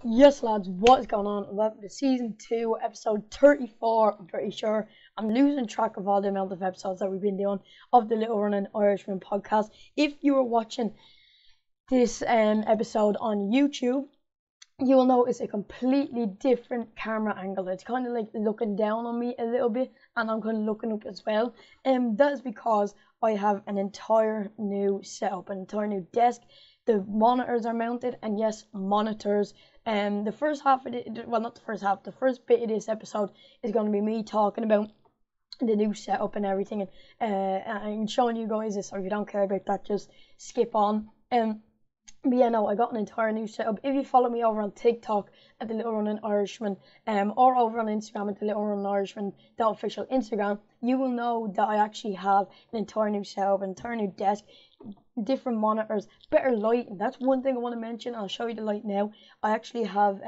Yes, lads, what is going on? Welcome to season 2, episode 34. I'm pretty sure I'm losing track of all the amount of episodes that we've been doing of the Little Running Irishman podcast. If you are watching this episode on YouTube, you will notice a completely different camera angle. It's kind of like looking down on me a little bit, and I'm kind of looking up as well. That is because I have an entire new setup, an entire new desk. The monitors are mounted, and yes, monitors. The first half of it, well, not the first half, the first bit of this episode is going to be me talking about the new setup and everything, and showing you guys this. So if you don't care about that, just skip on. But yeah, no, I got an entire new setup. If you follow me over on TikTok at the Little Running Irishman, or over on Instagram at the Little Running Irishman, the official Instagram, you will know that I actually have an entire new setup, an entire new desk, different monitors, better lighting. That's one thing I want to mention. I'll show you the light now. I actually have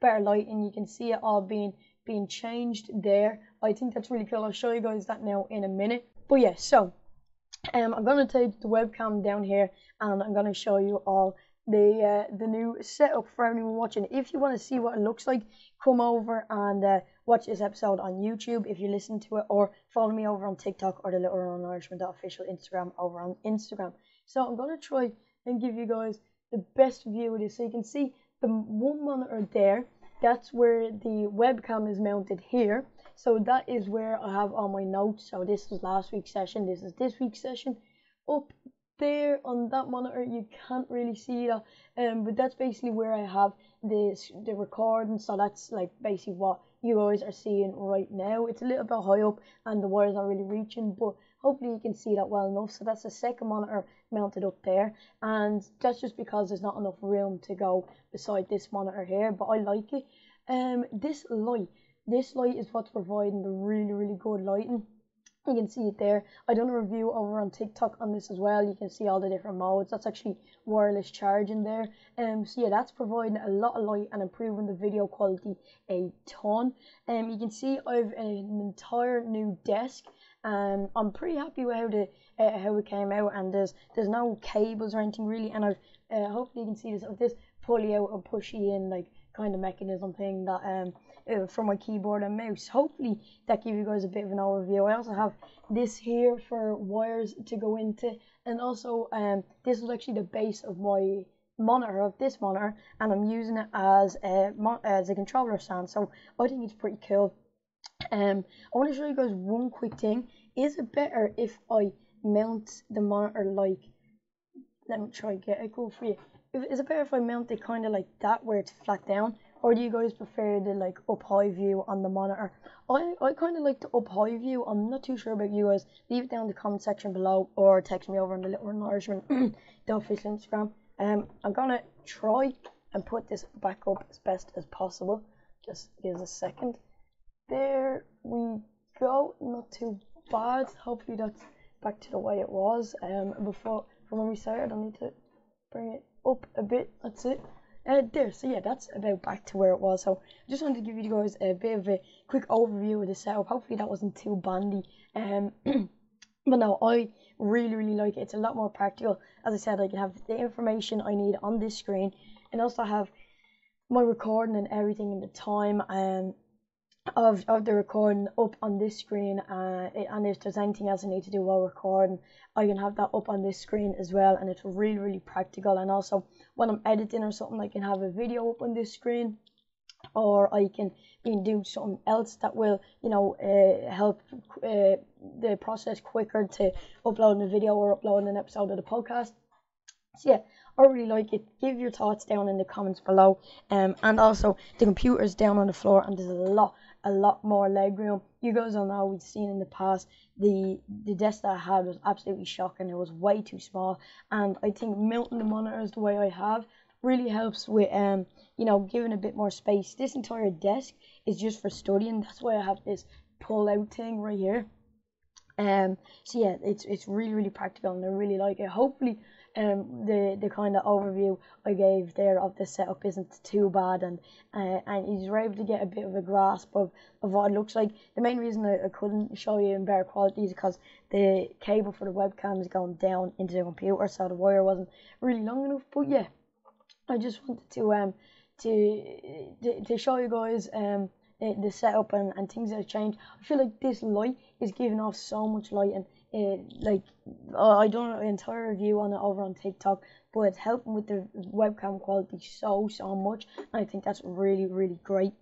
better lighting. You can see it all being changed there. I think that's really cool. I'll show you guys that now in a minute. But yeah, so I'm gonna take the webcam down here, and I'm gonna show you all the new setup for anyone watching. If you want to see what it looks like, come over and watch this episode on YouTube if you listen to it, or follow me over on TikTok or the Little Running Irishman, the official Instagram, over on Instagram. So I'm gonna try and give you guys the best view of this. So you can see the one monitor there. That's where the webcam is mounted here. So that is where I have all my notes. So this was last week's session. This is this week's session. Up there on that monitor, you can't really see that, but that's basically where I have the recording. So that's like basically what you guys are seeing right now. It's a little bit high up, and the wires aren't really reaching, but hopefully you can see that well enough. So that's the second monitor mounted up there, and that's just because there's not enough room to go beside this monitor here, but I like it. This light is what's providing the really good lighting. You can see it there. I done a review over on TikTok on this as well. You can see all the different modes. That's actually wireless charging there. So yeah, that's providing a lot of light and improving the video quality a ton. You can see I've an entire new desk. I'm pretty happy with how it came out, and there's no cables or anything really. And I've hopefully you can see this of this pulley out and pushy in like kind of mechanism thing that for my keyboard and mouse. Hopefully that gives you guys a bit of an overview. I also have this here for wires to go into, and also this is actually the base of my monitor, of this monitor, and I'm using it as a controller stand. So I think it's pretty cool. I want to show you guys one quick thing. Is it better if I mount the monitor like, let me try and get it cool for you. Is it better if I mount it kind of like that, where it's flat down, or do you guys prefer the like up high view on the monitor? I kind of like the up high view. I'm not too sure about you guys. Leave it down in the comment section below, or text me over on the Little Running Irishman, the official Instagram. I'm gonna try and put this back up as best as possible. Just give us a second. There we go. Not too bad. Hopefully that's back to the way it was before, from when we started. I need to bring it up a bit. That's it. There. So yeah, that's about back to where it was. So I just wanted to give you guys a bit of a quick overview of the setup. Hopefully that wasn't too bandy. But no, I really like it. It's a lot more practical. As I said, I can have the information I need on this screen, and also have my recording and everything in the time of the recording up on this screen, and if there's anything else I need to do while recording, I can have that up on this screen as well, and it's really practical. And also when I'm editing or something, I can have a video up on this screen, or I can do something else that will help the process quicker to uploading a video or uploading an episode of the podcast. So yeah, I really like it. Give your thoughts down in the comments below. And also the computer's down on the floor, and there's a lot more leg room. You guys all know, we've seen in the past, the desk that I had was absolutely shocking. It was way too small, and I think mounting the monitors the way I have really helps with giving a bit more space. This entire desk is just for studying. That's why I have this pull out thing right here. So yeah, it's really practical, and I really like it. Hopefully the kind of overview I gave there of the setup isn't too bad, and you were able to get a bit of a grasp of what it looks like. The main reason I couldn't show you in better quality is because the cable for the webcam is going down into the computer, so the wire wasn't really long enough. But yeah, I just wanted to show you guys the setup and things that have changed. I feel like this light is giving off so much light, and like I done an entire review on it over on TikTok, but it's helping with the webcam quality so much, and I think that's really great.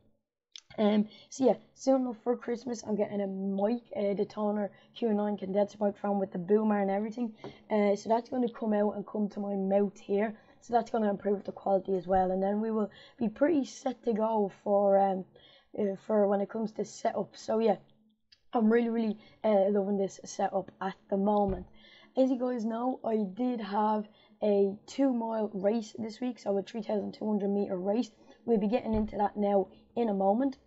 So yeah, soon enough for Christmas, I'm getting a mic, the Toner Q9 condenser microphone with the boomer and everything. So that's going to come out and come to my mouth here. So that's going to improve the quality as well. And then we will be pretty set to go for when it comes to setup. So yeah, I'm really loving this setup at the moment. As you guys know, I did have a 2-mile race this week, so a 3,200 meter race. We'll be getting into that now in a moment.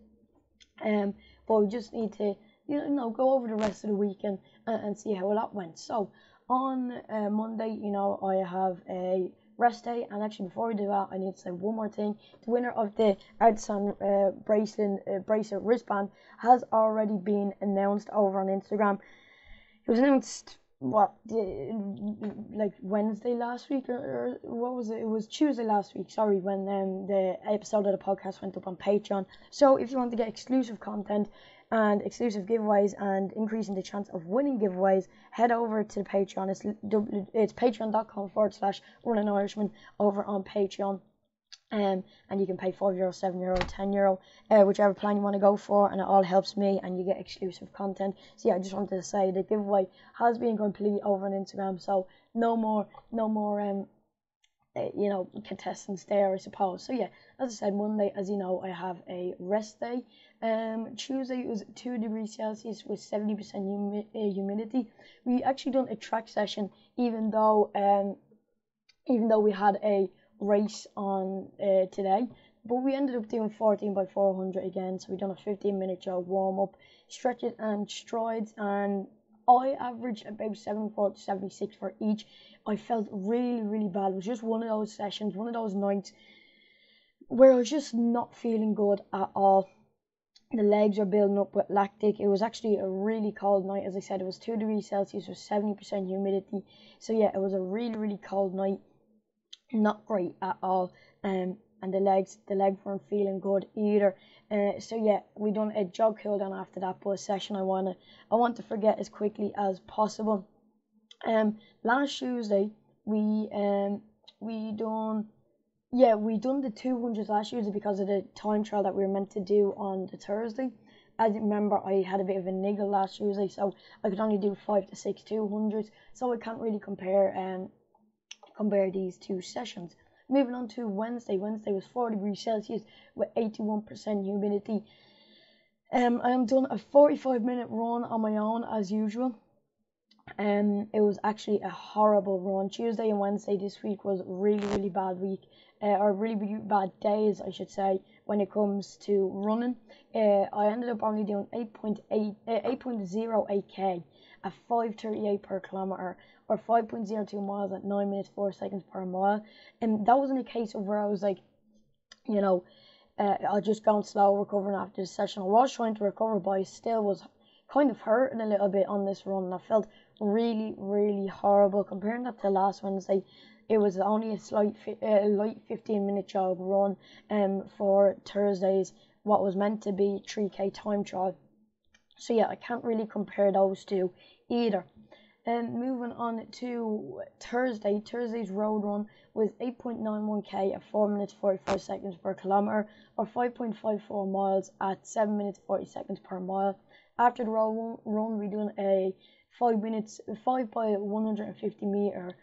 But we just need to, go over the rest of the weekend and see how that went. So on Monday, I have a rest day, and actually before we do that, I need to say one more thing. The winner of the Artisan bracelet wristband has already been announced over on Instagram. It was announced like Wednesday last week, or what was it? It was Tuesday last week, sorry, when the episode of the podcast went up on Patreon. So if you want to get exclusive content and exclusive giveaways and increasing the chance of winning giveaways, head over to the Patreon. It's patreon.com/running Irishman over on Patreon. And you can pay €5, €7, €10, whichever plan you want to go for, and it all helps me, and you get exclusive content. So yeah, I just wanted to say the giveaway has been complete over on Instagram, so no more contestants there, I suppose. So yeah, as I said, Monday, as you know, I have a rest day. Tuesday it was 2 degrees Celsius with 70% humidity. We actually done a track session, even though we had a race on today, but we ended up doing 14 by 400 again. So we done a 15-minute jog warm up, stretches and strides, and I averaged about 74 to 76 for each. I felt really bad. It was just one of those sessions, one of those nights where I was just not feeling good at all. The legs are building up with lactic. It was actually a really cold night. As I said, it was 2 degrees Celsius with 70% humidity. So yeah, it was a really cold night. Not great at all, and the legs weren't feeling good either. So yeah, we done a jog cool down after that, but a session I want to forget as quickly as possible. Last Tuesday we done the 200s last Tuesday because of the time trial that we were meant to do on the Thursday. As you remember, I had a bit of a niggle last Tuesday, so I could only do 5 to 6 200s, so I can't really compare these two sessions. Moving on to Wednesday. Wednesday was 4 degrees Celsius with 81% humidity. I am done a 45-minute run on my own as usual. It was actually a horrible run. Tuesday and Wednesday this week was really bad week, or really bad days, I should say, when it comes to running. I ended up only doing 8.08k at 5:38 per kilometer, or 5.02 miles at 9 minutes 4 seconds per mile. And that wasn't a case of where I was like, I'll just go slow recovering after the session. I was trying to recover, but I still was kind of hurting a little bit on this run, and I felt really horrible. Comparing that to last Wednesday, it was only a light 15-minute jog run for Thursday's what was meant to be 3k time trial. So yeah, I can't really compare those two either. Moving on to Thursday. Thursday's road run was 8.91k at 4 minutes 45 seconds per kilometer, or 5.54 miles at 7 minutes 40 seconds per mile. After the road run, we done a 5 by 150 meter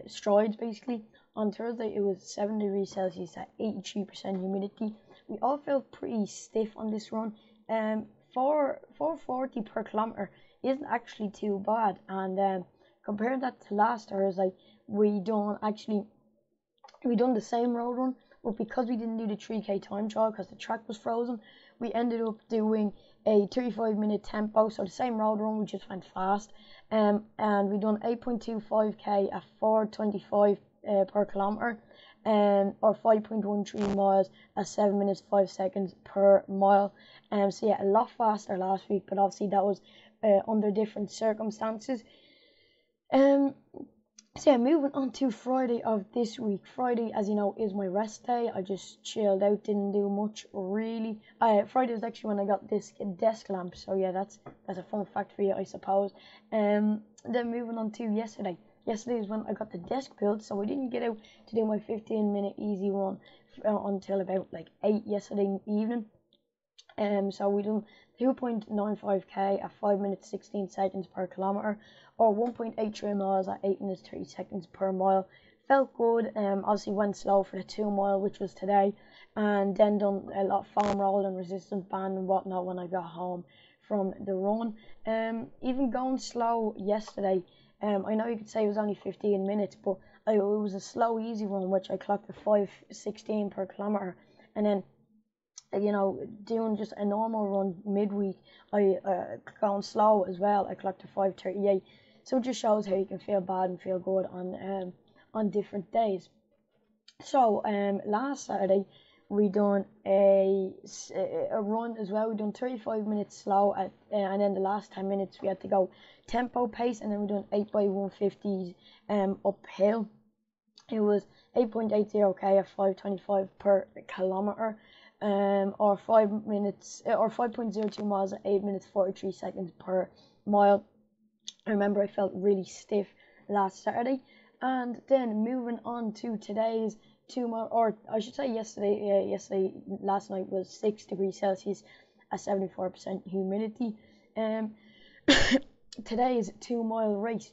strides basically. On Thursday it was 7 degrees Celsius at 83% humidity. We all felt pretty stiff on this run. 440 per kilometer isn't actually too bad, and comparing that to last Thursday, we done the same road run, but because we didn't do the 3k time trial because the track was frozen, we ended up doing a 35-minute tempo, so the same road run, we just went fast, and we done 8.25k at 4:25 per kilometer, or 5.13 miles at 7 minutes 5 seconds per mile. So yeah, a lot faster last week, but obviously that was under different circumstances. So yeah, moving on to Friday of this week. Friday, as you know, is my rest day. I just chilled out, didn't do much really. Friday was actually when I got this desk lamp. So yeah, that's a fun fact for you, I suppose. Then moving on to yesterday. Yesterday is when I got the desk built, so I didn't get out to do my 15-minute easy run until about like 8 yesterday evening. So we done 2.95k at 5 minutes 16 seconds per kilometer, or 1.83 miles at 8 minutes 30 seconds per mile. Felt good. Obviously went slow for the 2 mile, which was today, and then done a lot of foam roll and resistance band and whatnot when I got home from the run. Even going slow yesterday. I know you could say it was only 15 minutes, but it was a slow, easy run, which I clocked at 5:16 per kilometer, and then doing just a normal run midweek, I going slow as well. I clocked to 5:38, so it just shows how you can feel bad and feel good on different days. So last Saturday we done a run as well. We done 35 minutes slow and then the last 10 minutes we had to go tempo pace, and then we done 8x150 uphill. It was 8.80k at 5:25 per kilometer. Or 5 minutes or 5.02 miles at 8 minutes 43 seconds per mile. I remember I felt really stiff last Saturday. And then moving on to today's 2 mile, or I should say last night was 6 degrees Celsius at 74% humidity. Today's 2 mile race.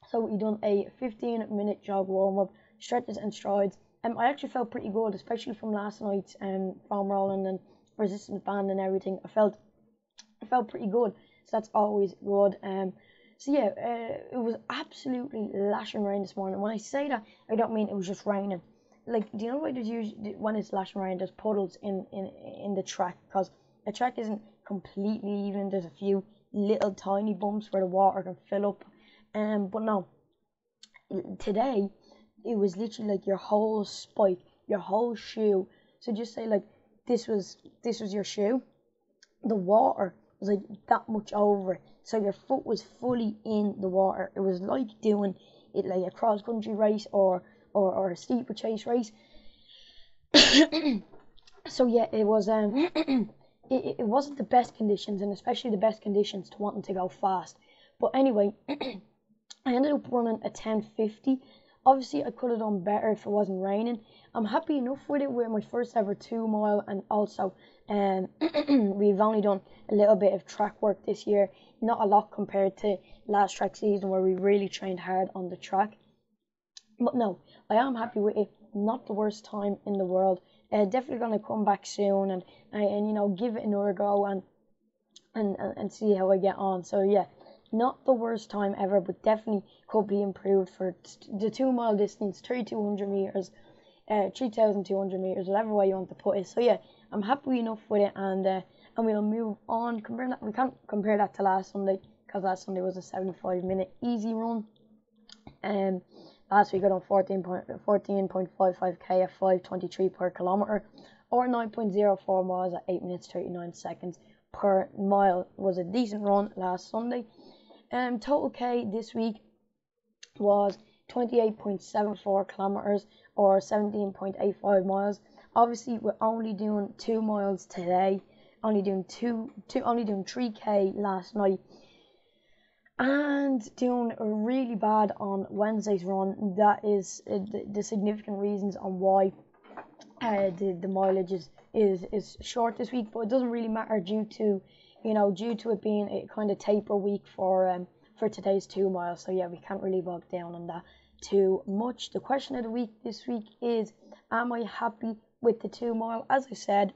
So we done a 15-minute jog warm up, stretches and strides. I actually felt pretty good, especially from last night's foam rolling and resistance band and everything. I felt pretty good, so that's always good. So yeah, it was absolutely lashing rain this morning. When I say that, I don't mean it was just raining. Like, do you know why there's usually, when it's lashing rain, there's puddles in the track, because the track isn't completely even. There's a few little tiny bumps where the water can fill up. But no, today it was literally like your whole spike, your whole shoe. So just say like this was your shoe. The water was like that much over it. So your foot was fully in the water. It was like doing it like a cross country race or a steeplechase race. So yeah, it was it wasn't the best conditions, and especially the best conditions to wanting to go fast. But anyway, I ended up running a 10:50. Obviously, I could have done better if it wasn't raining. I'm happy enough with it. We're my first ever 2 mile, and also we've only done a little bit of track work this year. Not a lot compared to last track season where we really trained hard on the track. But no, I am happy with it. Not the worst time in the world. Definitely going to come back soon and give it another go and see how I get on. So yeah. Not the worst time ever, but definitely could be improved for the 2 mile distance, 3,200 meters, 3,200 meters, whatever way you want to put it. So yeah, I'm happy enough with it, and we'll move on. We can't compare that to last Sunday, because last Sunday was a 75-minute easy run. Last week I done 14.55k at 5:23 per kilometer, or 9.04 miles at 8 minutes 39 seconds per mile. Was a decent run last Sunday. Total K this week was 28.74 kilometers, or 17.85 miles. Obviously, we're only doing 2 miles today. Only doing 3k last night, and doing really bad on Wednesday's run. That is the significant reasons on why the mileage is short this week. But it doesn't really matter due to it being a kind of taper week for today's 2 miles. So yeah, we can't really bog down on that too much. The question of the week this week is, am I happy with the 2 mile? As I said,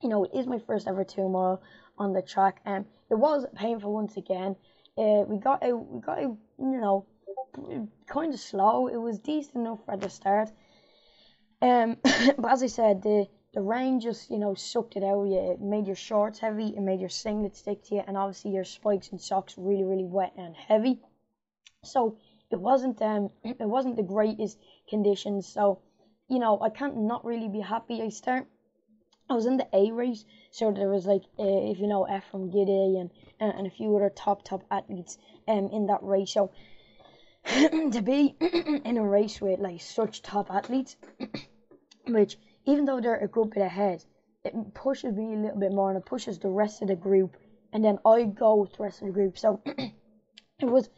it is my first ever 2 mile on the track, and it was painful once again. We got out, kind of slow. It was decent enough at the start. But as I said, the rain just, sucked it out of you. It made your shorts heavy, it made your singlet stick to you, and obviously your spikes and socks really, really wet and heavy. So it wasn't the greatest conditions. So, I can't not really be happy. I was in the A race, so there was like, if you know Ephraim Giddy and a few other top athletes in that race. So to be in a race with like such top athletes, which even though they're a good bit ahead, it pushes me a little bit more and it pushes the rest of the group, and then I go with the rest of the group. So it was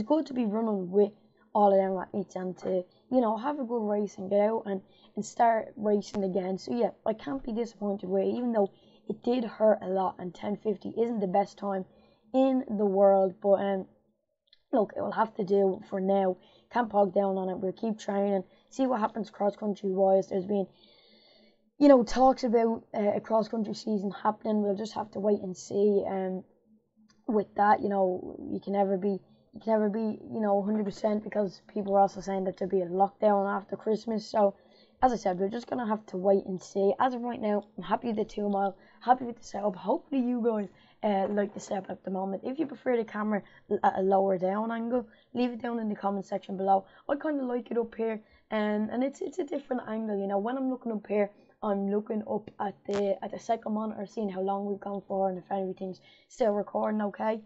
good to be running with all of them athletes and to have a good race and get out and start racing again. So yeah, I can't be disappointed with it, even though it did hurt a lot and 10:50 isn't the best time in the world, but look, it will have to do for now. Can't bog down on it. We'll keep training, see what happens cross country wise. There's been talks about a cross country season happening. We'll just have to wait and see. With that, you can never be 100%, because people are also saying that there'll be a lockdown after Christmas. So as I said, we're just gonna have to wait and see. As of right now, I'm happy with the 2 mile, happy with the setup. Hopefully you guys like the setup at the moment. If you prefer the camera at a lower down angle, leave it down in the comment section below. I kind of like it up here, and it's a different angle. When I'm looking up here, I'm looking up at the second monitor, seeing how long we've gone for and if everything's still recording okay.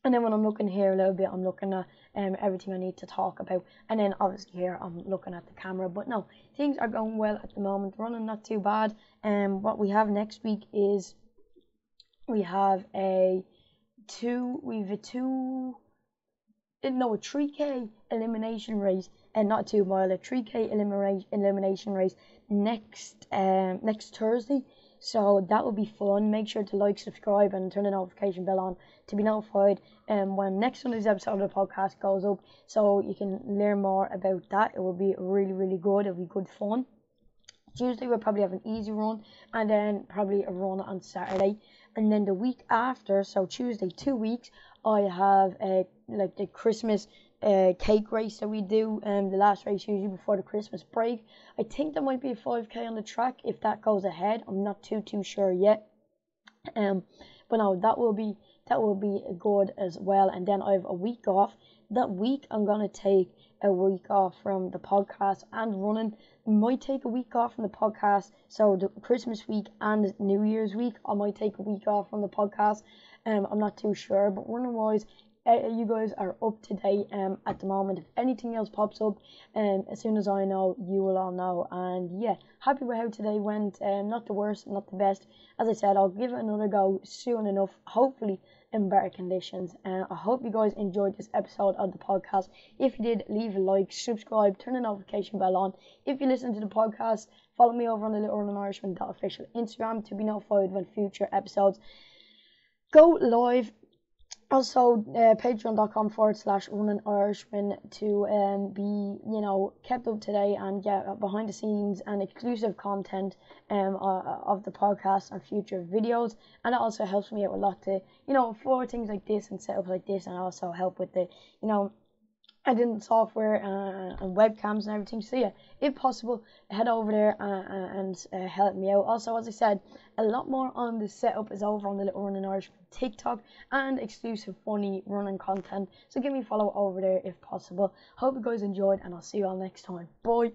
And then when I'm looking here a little bit, I'm looking at everything I need to talk about. And then obviously here I'm looking at the camera. But no, things are going well at the moment. Running not too bad. What we have next week is we have a 3K elimination race, and not a 2 mile, a 3K elimination race next Thursday. So that will be fun. Make sure to like, subscribe, and turn the notification bell on to be notified when next Sunday's episode of the podcast goes up, so you can learn more about that. It will be really, really good. It'll be good fun. Tuesday we'll probably have an easy run, and then probably a run on Saturday. And then the week after, so Tuesday 2 weeks, I have like the Christmas cake race that we do, the last race usually before the Christmas break. I think there might be a 5K on the track if that goes ahead. I'm not too sure yet. But no, that will be good as well. And then I have a week off. That week I'm gonna take a week off from the podcast and running. Might take a week off from the podcast. So the Christmas week and New Year's week, I might take a week off from the podcast. I'm not too sure, but running wise, you guys are up to date at the moment. If anything else pops up, as soon as I know, you will all know. And yeah, happy with how today went. Not the worst, not the best. As I said, I'll give it another go soon enough, hopefully in better conditions. And I hope you guys enjoyed this episode of the podcast. If you did, leave a like, subscribe, turn the notification bell on. If you listen to the podcast, follow me over on the Little Running Irishman official Instagram to be notified when future episodes go live. Also, patreon.com/running Irishman to be, kept up to date and get behind the scenes and exclusive content of the podcast and future videos. And it also helps me out a lot to, for things like this and setups like this, and also help with the, editing software and webcams and everything. So yeah, if possible, head over there and help me out. Also, as I said, a lot more on the setup is over on the Little Running Irishman TikTok and exclusive funny running content. So give me a follow over there if possible. Hope you guys enjoyed, and I'll see you all next time. Bye.